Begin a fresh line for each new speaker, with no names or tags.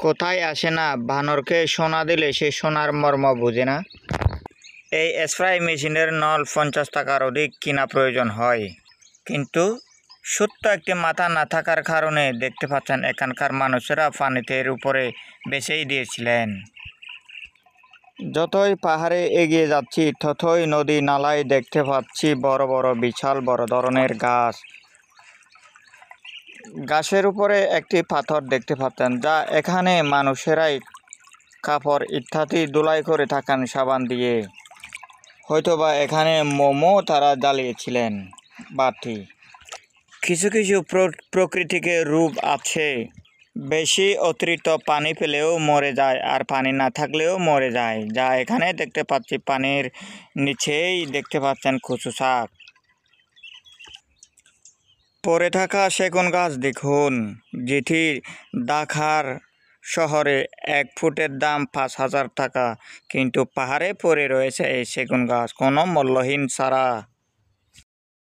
কোথায় আসে না, বানরকে সোনা দিলে সে সোনার মর্ম বুঝে না। এই স্প্রে মেশিনের নল 50 টাকার অধিক কিনা প্রয়োজন হয়, কিন্তু সত্য একটি মাথা না থাকার কারণে দেখতে পাচ্ছেন এখানকার মানুষেরা পানিতে এর উপরে বেছেই দিয়েছিলেন। যতই পাহাড়ে এগিয়ে যাচ্ছি ততই নদী নালায় দেখতে পাচ্ছি বড় বড় বিশাল বড় ধরনের গাছ। গাছের উপরে একটি পাথর দেখতে পাচ্ছেন, যা এখানে মানুষেরাই কাপড় ইত্যাদি ধুলাই করে থাকেন সাবান দিয়ে। হয়তোবা এখানে মোমো তারা জ্বালিয়েছিলেন বাতি। কিছু কিছু প্রকৃতিকে রূপ আছে, বেশি অতিরিক্ত পানি পেলেও মরে যায় আর পানি না থাকলেও মরে যায়, যা এখানে দেখতে পাচ্ছি। পানির নিচেই দেখতে পাচ্ছেন কচু শাক। পড়ে থাকা সেগুন গাছ দেখুন, যেটি ঢাকার শহরে 1 ফুটের দাম 5,000 টাকা, কিন্তু পাহাড়ে পড়ে রয়েছে এই সেগুন গাছ কোনো মূল্যহীন ছাড়া।